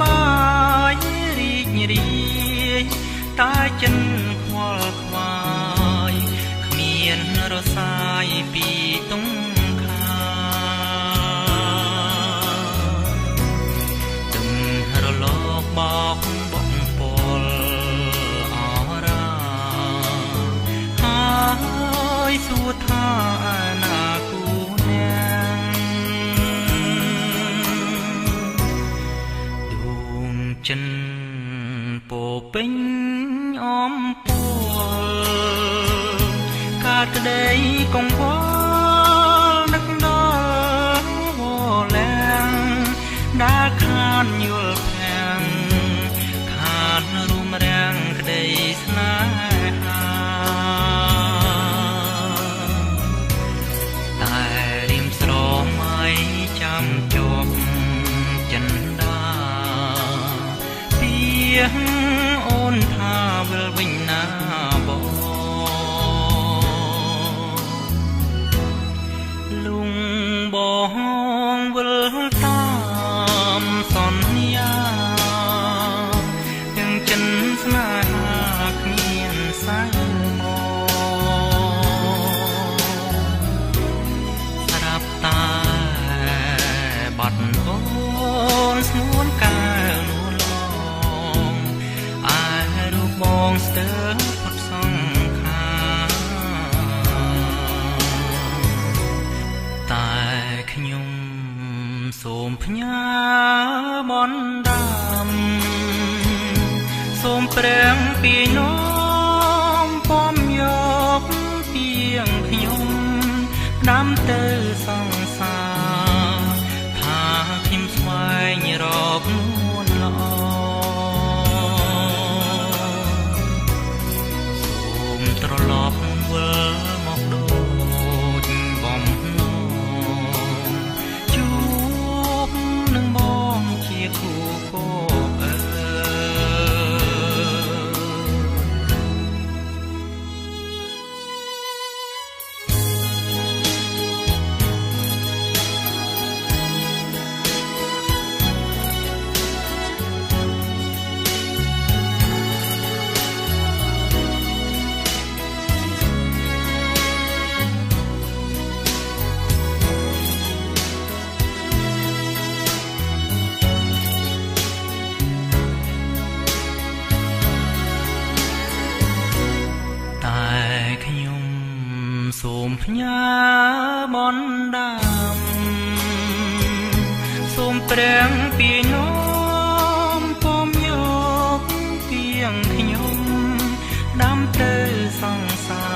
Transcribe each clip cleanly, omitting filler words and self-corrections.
បាយរីករាយតែចិនខ្វល់ខ្វាយគ្មានរសាយពីតុងខាទឹងរលកបោកបងពលអរាហើយសួរថាណាគូនាងដួងចិនពោពេញអំពលកាត់ក្ដីកង្វល់នឹកដល់វលាំងដែលខានយល់ខាំងខានរួមរាំងក្ដីស្នេហាតែរៀមស្រមៃចាំជាប់ចិនដាពីអូនថាវិលវិញណាបងលុងបងវិលតាមសន្យាទាំងចិនស្នេហាគ្មានសាយមកស្រាប់តែបាត់អូនស្ងួនកាលនួនឡងរូបបងស្ទើរផុតសង្ខារតែខ្ញុំសូមផ្ញើបនដាំសូមព្រះពីនោមពំយកពីងខ្ញុំដាំទៅសង្សារថាខ្ញុំស្វែងរកនួនល្អត្រឡប់វិលមកដូចបំណងជួបនឹងបងជាគូគោសូមផ្ញើបនដាំសូមព្រះពីនោមពំយកពីងខ្ញុំដាំទៅសង្សា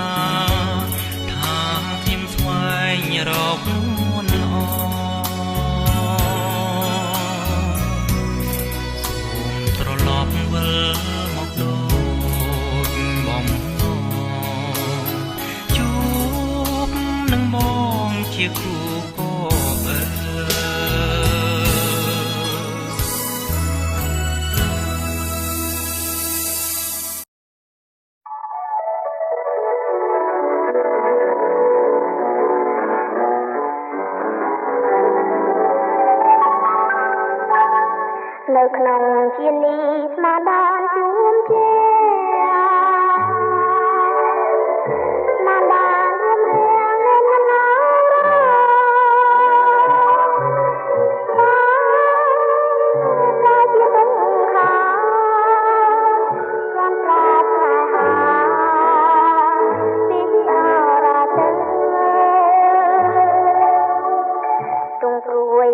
រថាខ្ញុំស្វែងរកនួនល្អសូមត្រឡប់វិលមកដូចបំជាគូគោនៅក្នុងជាលីស្មាដានជួមជាស្មាដានរួមរៀងlênណា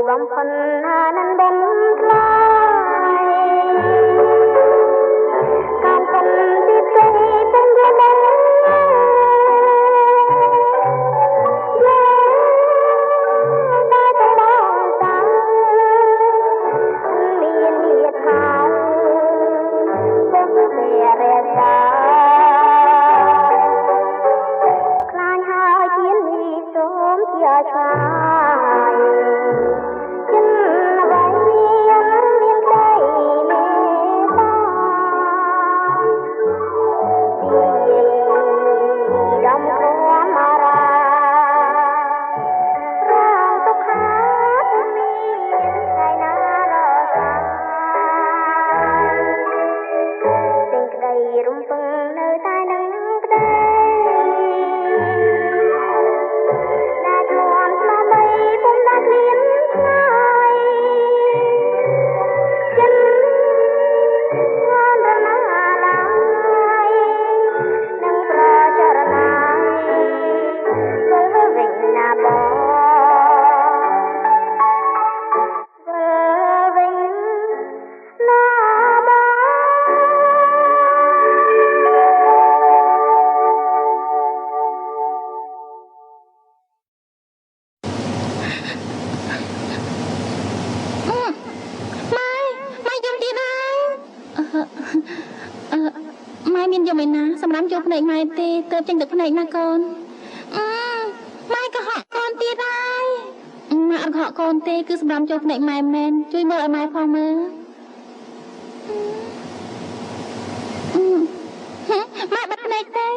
បំផុនណានឹងបំថ្លៃការពិនទីទេពេញយល់ដែរតែដល់តាមាននិយាយថាបំពេរេតាខ្លាញ់ហើយជានេះសូមជាឆ្ងាយ មែនណាសម្រាប់យកភ្នែកម៉ែទេទៅចេញទឹកភ្នែកណាកូនម៉ែក៏ហក់កូនទៀតហើយម៉ែអត់ហក់កូនទេគឺសម្រាប់យកភ្នែកម៉ែមែនជួយមើលឲ្យម៉ែផងមើលម៉ែបាត់ភ្នែកទេ